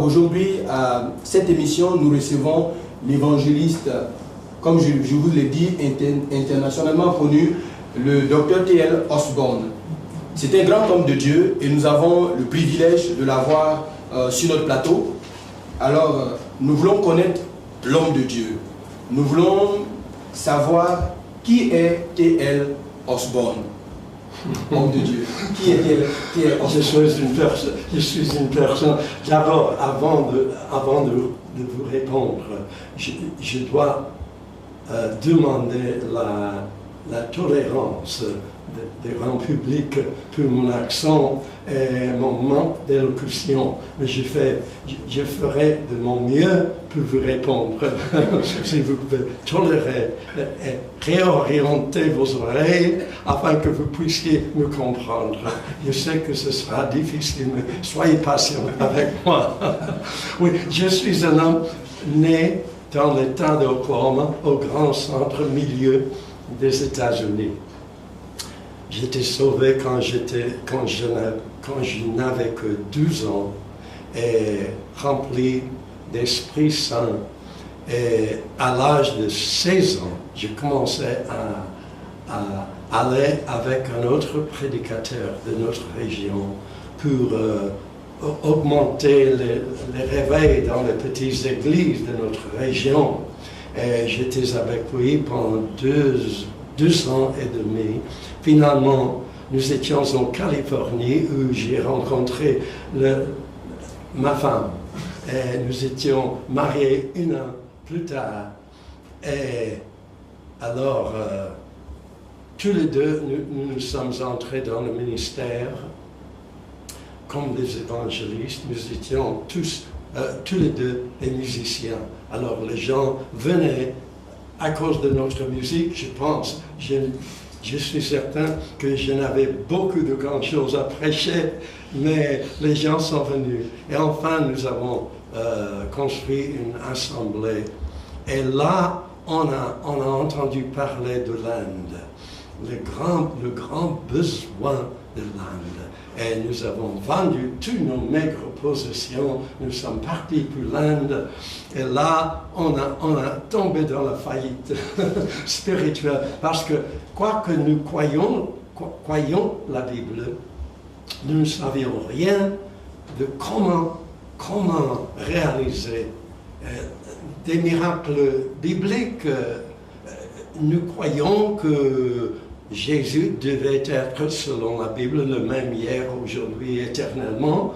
aujourd'hui, à cette émission, nous recevons l'évangéliste, comme je vous l'ai dit, internationalement connu, le Dr T.L. Osborne. C'est un grand homme de Dieu et nous avons le privilège de l'avoir sur notre plateau. Alors, nous voulons connaître l'homme de Dieu. Nous voulons savoir qui est T.L. Osborne. Homme de Dieu. Qui est T.L. Osborne? Je suis une personne. D'abord, avant de vous répondre, je dois demander la tolérance des grands publics pour mon accent et mon manque d'élocution. Mais je ferai de mon mieux pour vous répondre. Si vous pouvez tolérer et réorienter vos oreilles afin que vous puissiez me comprendre. Je sais que ce sera difficile, mais soyez patient avec moi. Oui, je suis un homme né dans l'État d'Oklahoma, au grand centre milieu des États-Unis. J'étais sauvé quand je n'avais que 12 ans et rempli d'Esprit Saint. Et à l'âge de 16 ans, je commençais à aller avec un autre prédicateur de notre région pour augmenter les réveils dans les petites églises de notre région. Et j'étais avec lui pendant 2 ans et demi. Finalement, nous étions en Californie où j'ai rencontré ma femme. Et nous étions mariés 1 an plus tard. Et alors, tous les deux, nous sommes entrés dans le ministère comme des évangélistes. Nous étions tous les deux des musiciens. Alors les gens venaient à cause de notre musique, je pense. Je suis certain que je n'avais beaucoup de grandes choses à prêcher, mais les gens sont venus. Et enfin, nous avons construit une assemblée. Et là, on a entendu parler de l'Inde, le grand besoin de l'Inde. Et nous avons vendu toutes nos maigres possessions, nous sommes partis pour l'Inde, et là, on a tombé dans la faillite spirituelle, parce que, quoique nous croyions la Bible, nous ne savions rien de comment réaliser des miracles bibliques. Nous croyons que Jésus devait être, selon la Bible, le même hier, aujourd'hui, éternellement.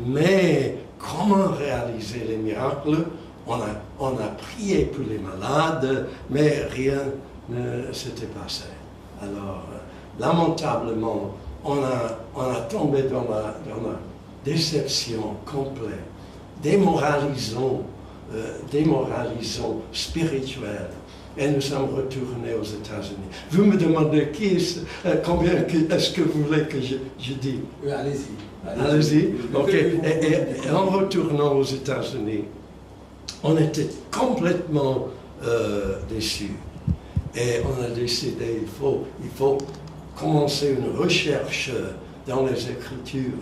Mais comment réaliser les miracles? On a prié pour les malades, mais rien ne s'était passé. Alors, lamentablement, on a tombé dans la déception complète, démoralisant spirituelle. Et nous sommes retournés aux États-Unis. Vous me demandez combien est-ce que vous voulez que je dise? Oui, allez-y. Allez-y. Ok. Et en retournant aux États-Unis, on était complètement déçus. Et on a décidé, il faut commencer une recherche dans les Écritures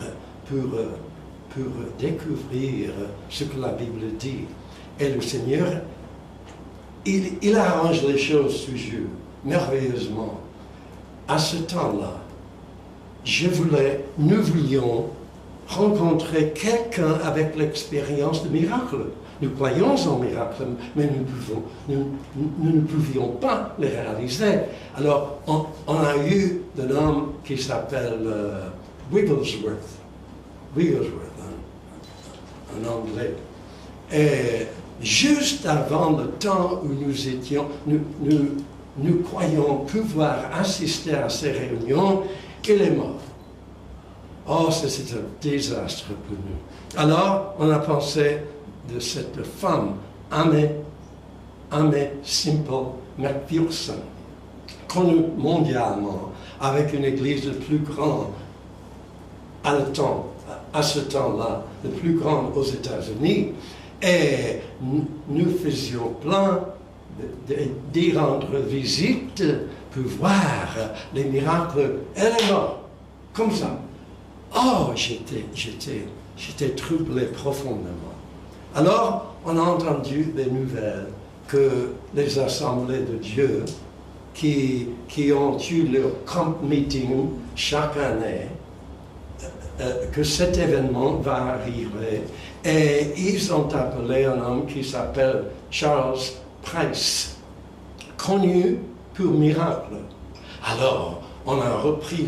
pour découvrir ce que la Bible dit. Et le Seigneur, il arrange les choses toujours merveilleusement. À ce temps-là, nous voulions rencontrer quelqu'un avec l'expérience de miracle. Nous croyons en miracle, mais nous ne pouvions pas les réaliser. Alors, on a eu un homme qui s'appelle Wigglesworth, un Anglais. Et juste avant le temps où nous étions, nous croyons pouvoir assister à ces réunions, il est mort. Oh, c'est un désastre pour nous. Alors, on a pensé de cette femme, Aimee Semple McPherson, connue mondialement, avec une église le plus grande à ce temps-là, le plus grande aux États-Unis. Et nous faisions plein d'y rendre visite pour voir les miracles. Elle est morte, comme ça. Oh, j'étais troublé profondément. Alors, on a entendu des nouvelles que les assemblées de Dieu qui ont eu leur camp meeting chaque année, que cet événement va arriver. Et ils ont appelé un homme qui s'appelle Charles Price, connu pour miracle. Alors, on a repris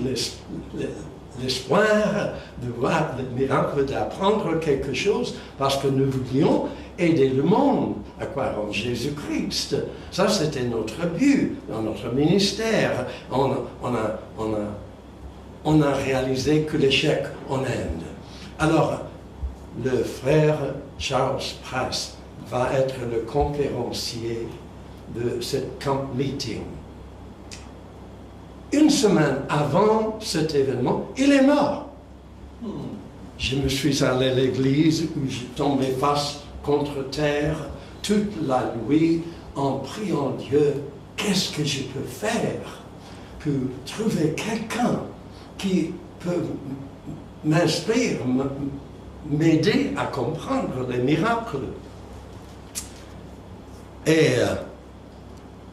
l'espoir de voir le miracle, d'apprendre quelque chose, parce que nous voulions aider le monde à croire en Jésus-Christ. Ça, c'était notre but dans notre ministère. On a réalisé que l'échec en Inde. Alors, le frère Charles Price va être le conférencier de cette camp meeting. Une semaine avant cet événement, il est mort. Je me suis allé à l'église où j'ai tombé face contre terre toute la nuit en priant Dieu, qu'est-ce que je peux faire pour trouver quelqu'un qui peut m'instruire, m'aider à comprendre les miracles. Et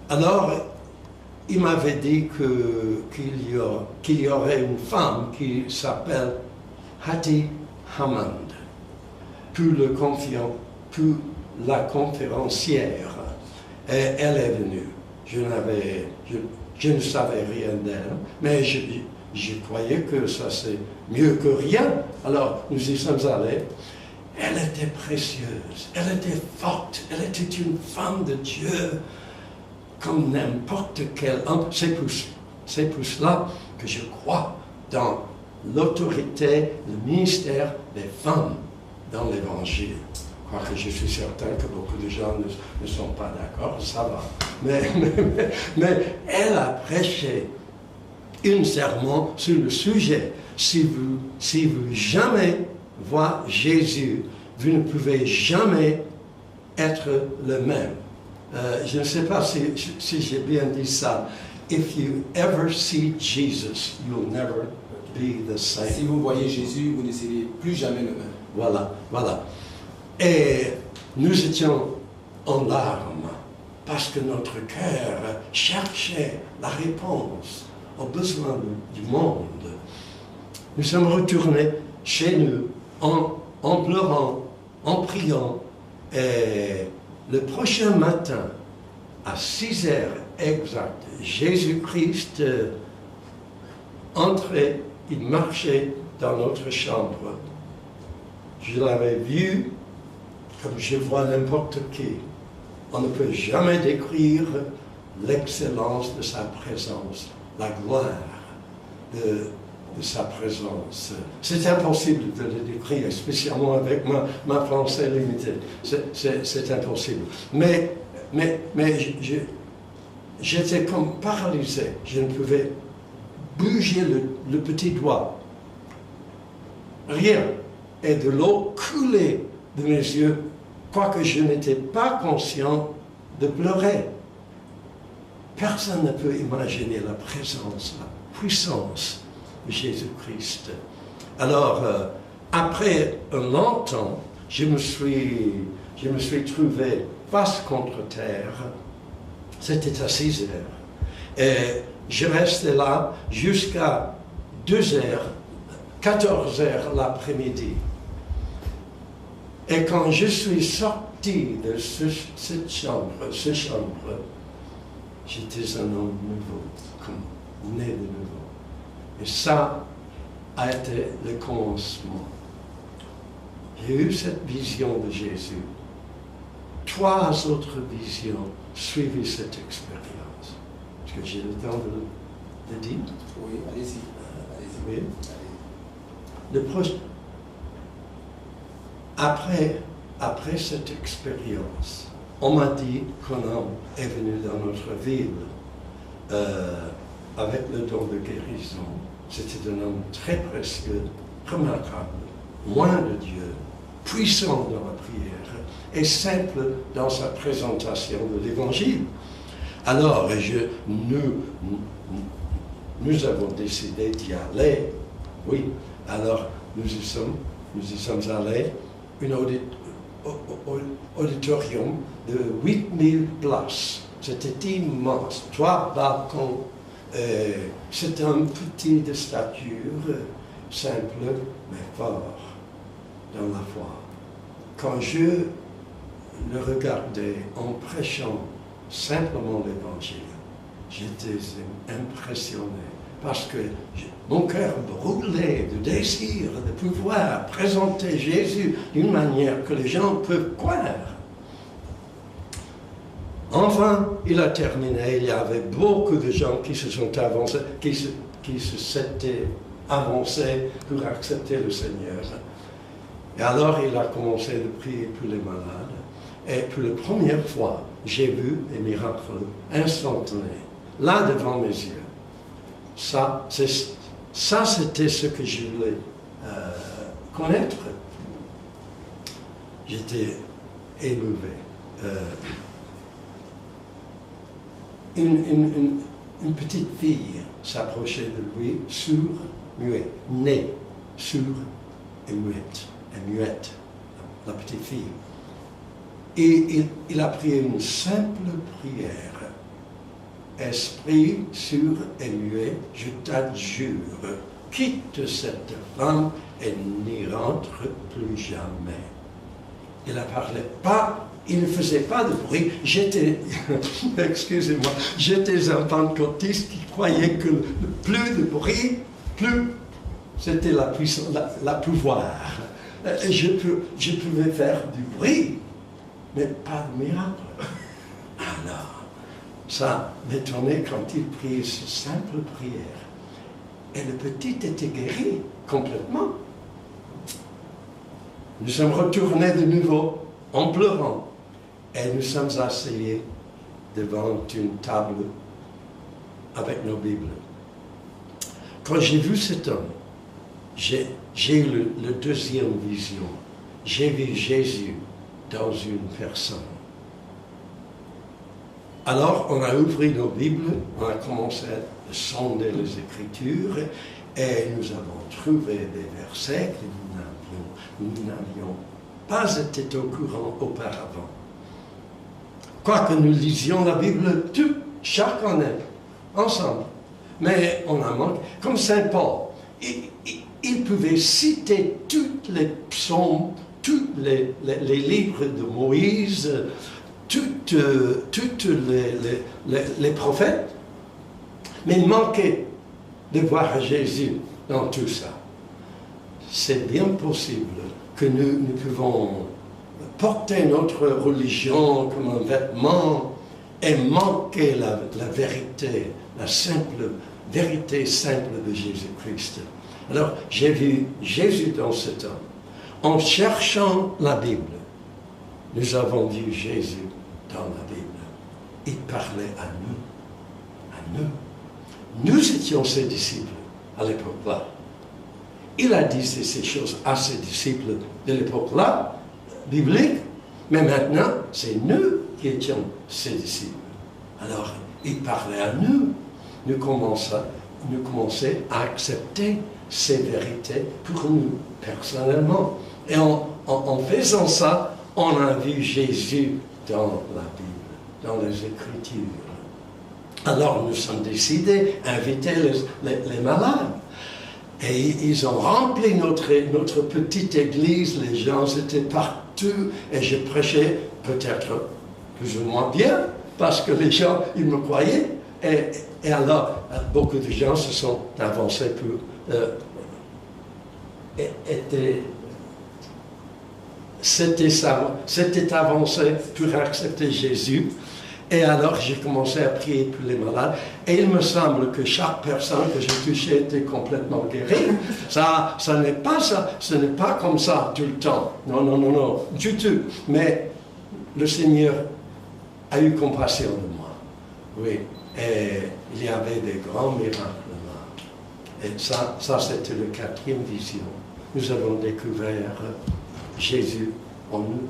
alors, il m'avait dit qu'il y aurait une femme qui s'appelle Hattie Hammond, pour la conférencière. Et elle est venue. Je ne savais rien d'elle, mais je croyais que ça c'est mieux que rien. Alors, nous y sommes allés. Elle était précieuse, elle était forte, elle était une femme de Dieu, comme n'importe quel homme. C'est pour cela que je crois dans l'autorité, le ministère des femmes dans l'Évangile. Quoique je suis certain que beaucoup de gens ne sont pas d'accord, ça va. Mais elle a prêché un sermon sur le sujet. Si vous jamais voyez Jésus, vous ne pouvez jamais être le même. Je ne sais pas si j'ai bien dit ça. If you ever see Jesus, you'll never be the same. Si vous voyez Jésus, vous ne serez plus jamais le même. Voilà. Et nous étions en larmes parce que notre cœur cherchait la réponse aux besoins du monde. Nous sommes retournés chez nous en pleurant, en priant. Et le prochain matin, à 6 heures exactes, Jésus-Christ entrait, il marchait dans notre chambre. Je l'avais vu comme je vois n'importe qui. On ne peut jamais décrire l'excellence de sa présence, la gloire de sa présence. C'est impossible de le décrire, spécialement avec ma français limitée. C'est impossible. Mais j'étais comme paralysé. Je ne pouvais bouger le petit doigt. Rien. Et de l'eau coulait de mes yeux, quoique je n'étais pas conscient de pleurer. Personne ne peut imaginer la présence, la puissance de Jésus-Christ. Alors, après un long temps, je me suis trouvé face contre terre. C'était à 6 heures. Et je restais là jusqu'à 2 heures, 14 heures l'après-midi. Et quand je suis sorti de cette chambre, j'étais un homme nouveau, comme né de nouveau. Et ça a été le commencement. J'ai eu cette vision de Jésus. 3 autres visions suivi cette expérience. Est-ce que j'ai le temps de dire? Oui, allez-y. Oui. Le prochain. Après cette expérience, on m'a dit qu'un homme est venu dans notre ville avec le don de guérison. C'était un homme très précieux, remarquable, loin de Dieu, puissant dans la prière et simple dans sa présentation de l'Évangile. Alors, nous avons décidé d'y aller. Oui, alors nous y sommes allés. Une auditorium de 8000 places. C'était immense, 3 balcons. C'est un petit de stature, simple mais fort dans la foi. Quand je le regardais en prêchant simplement l'évangile, j'étais impressionné parce que mon cœur brûlait de désir de pouvoir présenter Jésus d'une manière que les gens peuvent croire. Enfin, il a terminé. Il y avait beaucoup de gens qui se sont avancés, qui s'étaient avancés pour accepter le Seigneur. Et alors, il a commencé de prier pour les malades. Et pour la première fois, j'ai vu des miracles instantanés, là devant mes yeux. Ça, c'était ce que je voulais connaître. J'étais élevé. Une petite fille s'approchait de lui, sourd, muet, née, sourd et muette, la petite fille. Et il a prié une simple prière. Esprit sourd et muet, je t'adjure, quitte cette femme et n'y rentre plus jamais. Il ne parlait pas. Il ne faisait pas de bruit. Excusez-moi, j'étais un pentecôtiste qui croyait que plus de bruit, plus c'était la puissance, la pouvoir. Je pouvais faire du bruit, mais pas de miracle. Alors, ça m'étonnait quand il priait cette simple prière. Et le petit était guéri complètement. Nous sommes retournés de nouveau en pleurant. Et nous sommes assis devant une table avec nos Bibles. Quand j'ai vu cet homme, j'ai eu la deuxième vision. J'ai vu Jésus dans une personne. Alors, on a ouvert nos Bibles, on a commencé à sonder les Écritures, et nous avons trouvé des versets que nous n'avions pas été au courant auparavant. Quoique nous lisions la Bible chaque année, ensemble. Mais on a manqué. Comme Saint Paul, il pouvait citer tous les psaumes, tous les livres de Moïse, tous les prophètes, mais il manquait de voir Jésus dans tout ça. C'est bien possible que nous pouvons porter notre religion comme un vêtement et manquer la vérité, la vérité simple de Jésus-Christ. Alors, j'ai vu Jésus dans cet homme. En cherchant la Bible, nous avons vu Jésus dans la Bible. Il parlait à nous. Nous étions ses disciples à l'époque-là. Il a dit ces choses à ses disciples de l'époque-là, biblique, mais maintenant, c'est nous qui étions ses disciples. Alors, il parlait à nous. Nous commençons à accepter ces vérités pour nous, personnellement. Et en faisant ça, on a vu Jésus dans la Bible, dans les Écritures. Alors, nous sommes décidés à inviter les malades. Et ils ont rempli notre petite église, les gens étaient partout, et je prêchais peut-être plus ou moins bien, parce que les gens, ils me croyaient, et alors, beaucoup de gens se sont avancés pour... C'était avancé pour accepter Jésus. Et alors, j'ai commencé à prier pour les malades. Et il me semble que chaque personne que j'ai touchée était complètement guérie. Ça n'est pas ça. Ce n'est pas comme ça tout le temps. Non, du tout. Mais le Seigneur a eu compassion de moi. Oui. Et il y avait des grands miracles là. Et ça c'était la 4e vision. Nous avons découvert Jésus en nous.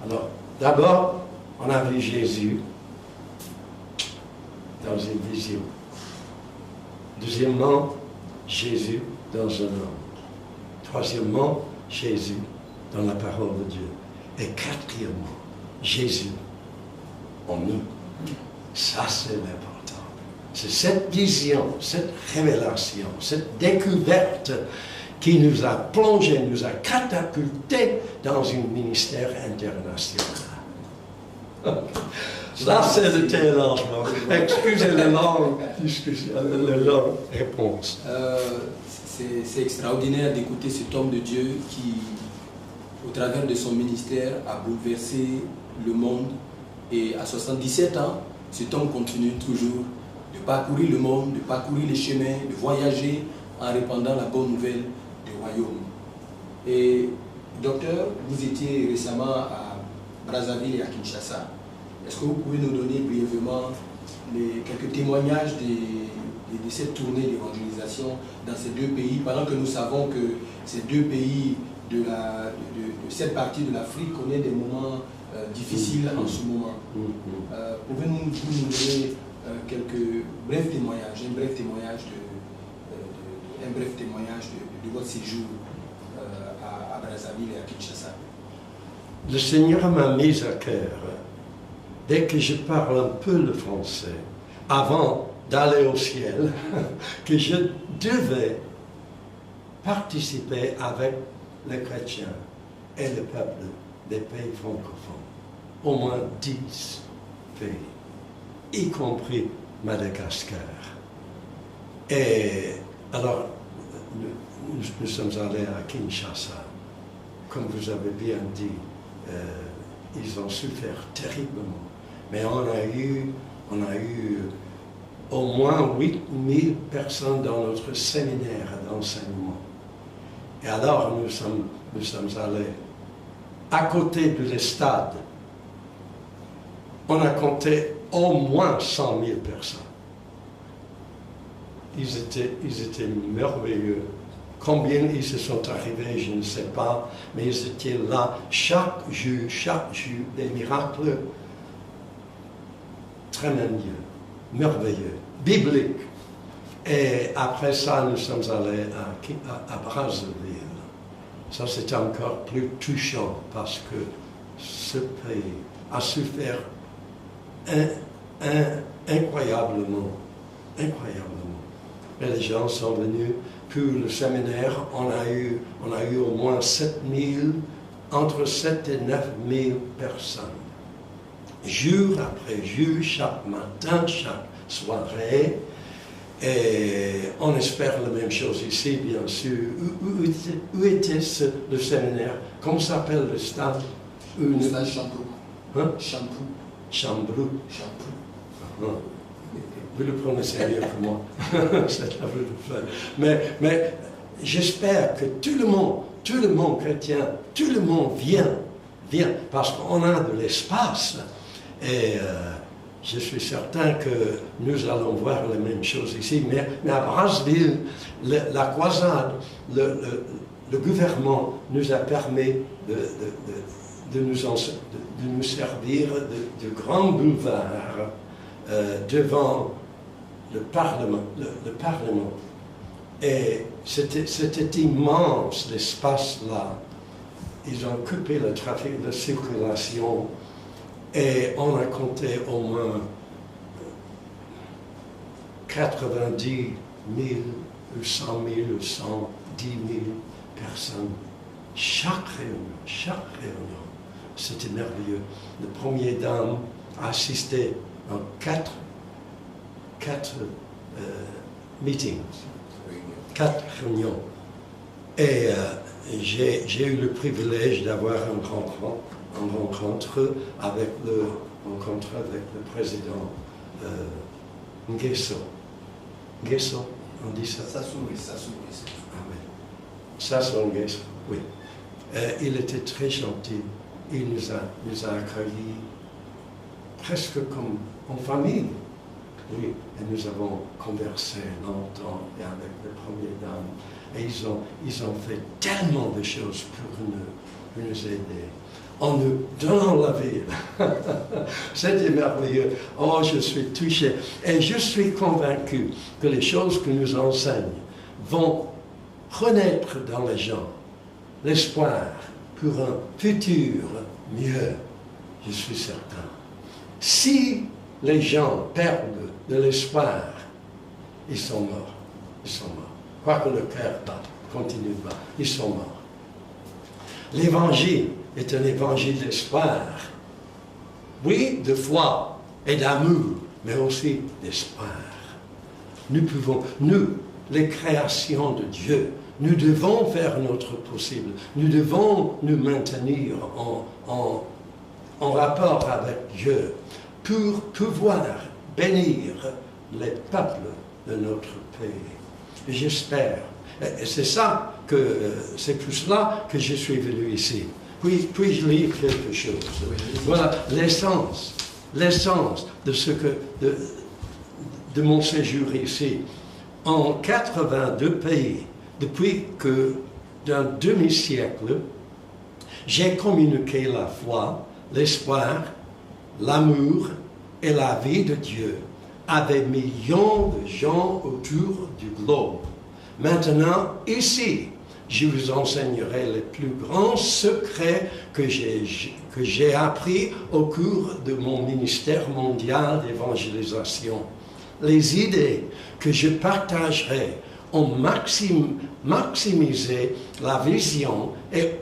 Alors, d'abord, on a vu Jésus dans une vision. Deuxièmement, Jésus dans un homme. Troisièmement, Jésus dans la parole de Dieu. Et quatrièmement, Jésus en nous. Ça, c'est l'important. C'est cette vision, cette révélation, cette découverte qui nous a plongé, nous a catapulté dans un ministère international. Ça, c'est le télélancement. Excusez la longue discussion, la longue réponse. C'est extraordinaire d'écouter cet homme de Dieu qui, au travers de son ministère, a bouleversé le monde. Et à 77 ans, cet homme continue toujours de parcourir le monde, de parcourir les chemins, de voyager en répandant la bonne nouvelle du royaume. Et docteur, vous étiez récemment à Brazzaville et à Kinshasa. Est-ce que vous pouvez nous donner brièvement quelques témoignages de cette tournée d'évangélisation dans ces deux pays, pendant que nous savons que ces deux pays de cette partie de l'Afrique connaissent des moments difficiles en ce moment. Pouvez-vous nous donner quelques brefs témoignages, un bref témoignage de votre séjour à Brazzaville et à Kinshasa? Le Seigneur m'a mis à cœur, dès que je parle un peu le français, avant d'aller au ciel, que je devais participer avec les chrétiens et le peuple des pays francophones. Au moins 10 pays, y compris Madagascar. Et alors, nous sommes allés à Kinshasa. Comme vous avez bien dit, ils ont souffert terriblement. Mais on a eu au moins 8000 personnes dans notre séminaire d'enseignement. Et alors, nous sommes allés à côté du stade. On a compté au moins 100 000 personnes. Ils étaient merveilleux. Combien ils se sont arrivés, je ne sais pas, mais ils étaient là chaque jour, des miracles tremendous, merveilleux, bibliques. Et après ça, nous sommes allés à Brazzaville. Ça, c'est encore plus touchant parce que ce pays a souffert incroyablement. Et les gens sont venus. Pour le séminaire, on a eu au moins entre 7 et 9 000 personnes. Jour après jour, chaque matin, chaque soirée. Et on espère la même chose ici, bien sûr. Où était le séminaire? Comment s'appelle le stade? Le stade Chambrou. Hein? Chambrou. Vous le prononcez mieux que moi. C'est à vous de le faire. Mais j'espère que tout le monde chrétien, tout le monde vient, parce qu'on a de l'espace. Et je suis certain que nous allons voir les mêmes choses ici. Mais à Brazzaville, la croisade, le gouvernement nous a permis de nous servir de grands boulevards devant le Parlement. Et c'était immense, l'espace là. Ils ont coupé le trafic de circulation et on a compté au moins 90 000 ou 100 000 ou 110 000 personnes. Chaque réunion. C'était merveilleux. La première dame a assisté à 4 meetings, 4 réunions. Et j'ai eu le privilège d'avoir une rencontre avec le président Nguesso. Nguesso, on dit ça? Sassou Nguesso. Ah oui. Sassou Nguesso, oui. Il était très gentil. Il nous a accueillis presque comme en famille. Oui, et nous avons conversé longtemps avec les premières dames. Et ils ont fait tellement de choses pour nous aider. En nous donnant la ville. C'était merveilleux. Oh, je suis touché. Et je suis convaincu que les choses que nous enseignent vont renaître dans les gens l'espoir pour un futur mieux, je suis certain. Si les gens perdent de l'espoir, ils sont morts. Ils sont morts. Quoi que le cœur bat, continue de battre, ils sont morts. L'évangile est un évangile d'espoir. Oui, de foi et d'amour, mais aussi d'espoir. Nous pouvons, nous, les créations de Dieu, nous devons faire notre possible. Nous devons nous maintenir en rapport avec Dieu pour pouvoir bénir les peuples de notre pays. J'espère. Et c'est ça c'est pour cela que je suis venu ici. Puis-je lire quelque chose? Voilà l'essence de mon séjour ici. En 82 pays, depuis que d'un demi-siècle, j'ai communiqué la foi, l'espoir, l'amour et la vie de Dieu à des millions de gens autour du globe. Maintenant, ici, je vous enseignerai les plus grands secrets que j'ai appris au cours de mon ministère mondial d'évangélisation. Les idées que je partagerai ont maximisé la vision et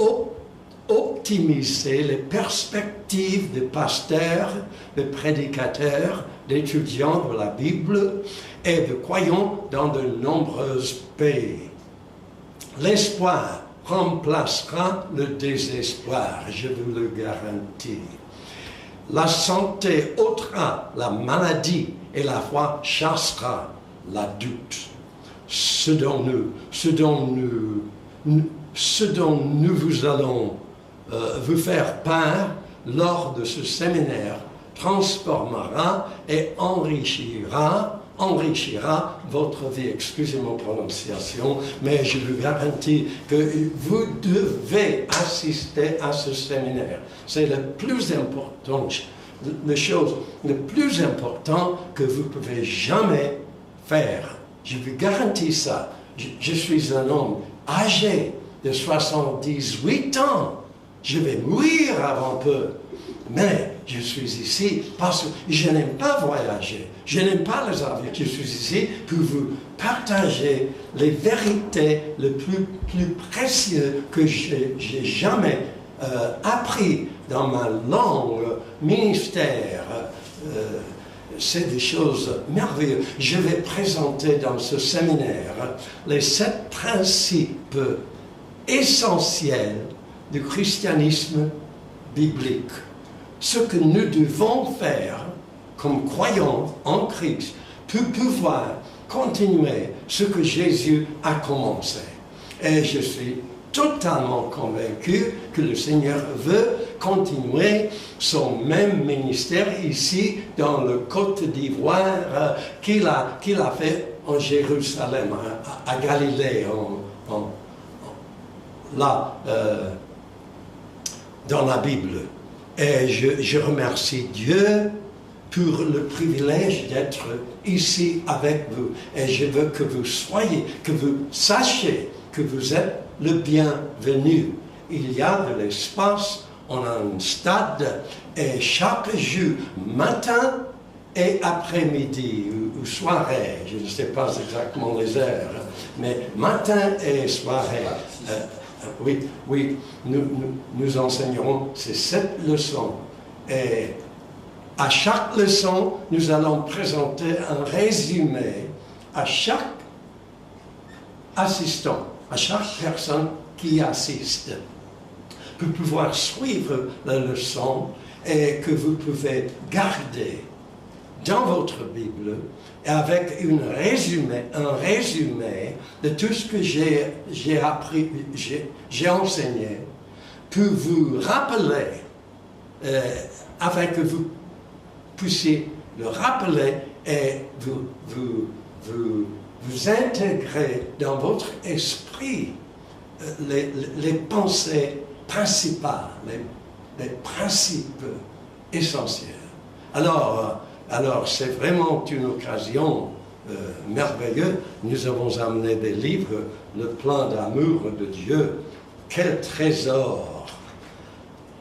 optimisé les perspectives de pasteurs, de prédicateurs, d'étudiants de la Bible et de croyants dans de nombreux pays. L'espoir remplacera le désespoir, je vous le garantis. La santé ôtera la maladie et la foi chassera la doute. Ce dont nous vous allons vous faire part lors de ce séminaire transformera et enrichira votre vie. Excusez mon prononciation, mais je vous garantis que vous devez assister à ce séminaire. C'est la plus importante, la chose la plus importante que vous pouvez jamais faire. Je vous garantis ça. Je suis un homme âgé de 78 ans. Je vais mourir avant peu. Mais je suis ici parce que je n'aime pas voyager. Je n'aime pas les avions. Je suis ici pour vous partager les vérités les plus précieuses que j'ai jamais appris dans ma langue ministère. C'est des choses merveilleuses. Je vais présenter dans ce séminaire les 7 principes essentiels du christianisme biblique. Ce que nous devons faire comme croyants en Christ pour pouvoir continuer ce que Jésus a commencé. Et je suis totalement convaincu que le Seigneur veut continuer son même ministère ici dans le Côte d'Ivoire qu'il a fait en Jérusalem, à Galilée, dans la Bible. Et je remercie Dieu pour le privilège d'être ici avec vous. Et je veux que vous soyez, que vous sachiez que vous êtes le bienvenu. Il y a de l'espace, on a un stade, et chaque jour, matin et après-midi, ou soirée, je ne sais pas exactement les heures, mais matin et soirée, oui, nous enseignerons ces 7 leçons. Et à chaque leçon, nous allons présenter un résumé à chaque assistant, à chaque personne qui assiste, pour pouvoir suivre la leçon et que vous pouvez garder dans votre Bible avec un résumé de tout ce que j'ai appris, j'ai enseigné, pour vous rappeler, afin que vous puissiez le rappeler et vous intégrer dans votre esprit les pensées principales, les principes essentiels. Alors c'est vraiment une occasion merveilleuse. Nous avons amené des livres, le plan d'amour de Dieu. Quel trésor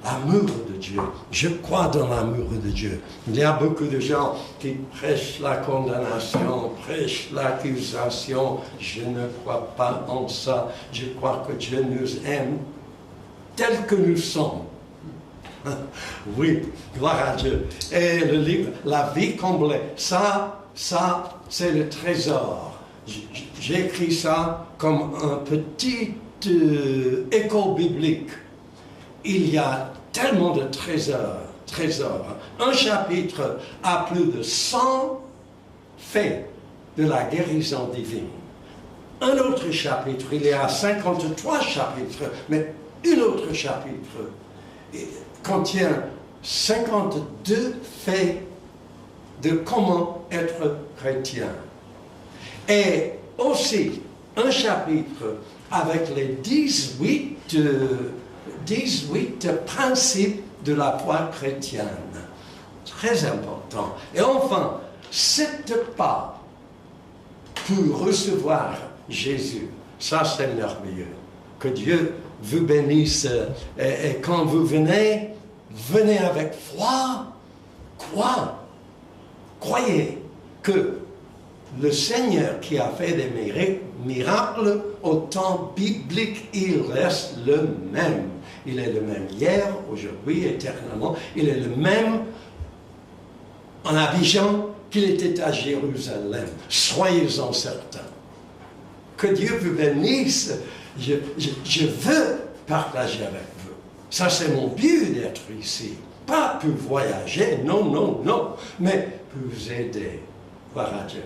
l'amour de Dieu. Je crois dans l'amour de Dieu. Il y a beaucoup de gens qui prêchent la condamnation, prêchent l'accusation. Je ne crois pas en ça. Je crois que Dieu nous aime tels que nous sommes. Oui, gloire à Dieu. Et le livre, La vie comblée, ça, c'est le trésor. J'ai écrit ça comme un petit écho biblique. Il y a tellement de trésors. Un chapitre a plus de 100 faits de la guérison divine. Un autre chapitre, il y a 53 chapitres, mais un autre chapitre contient 52 faits de comment être chrétien. Et aussi un chapitre avec les 18 principes de la foi chrétienne. Très important. Et enfin, 7 pas pour recevoir Jésus. Ça, c'est merveilleux. Que Dieu vous bénisse. Et quand vous venez, venez avec foi. Croyez que le Seigneur qui a fait des miracles au temps biblique, il reste le même. Il est le même hier, aujourd'hui, éternellement. Il est le même en Abidjan qu'il était à Jérusalem. Soyez-en certains. Que Dieu vous bénisse. Je veux partager avec vous. Ça, c'est mon but d'être ici. Pas pour voyager, non, mais pour vous aider. Gloire à Dieu.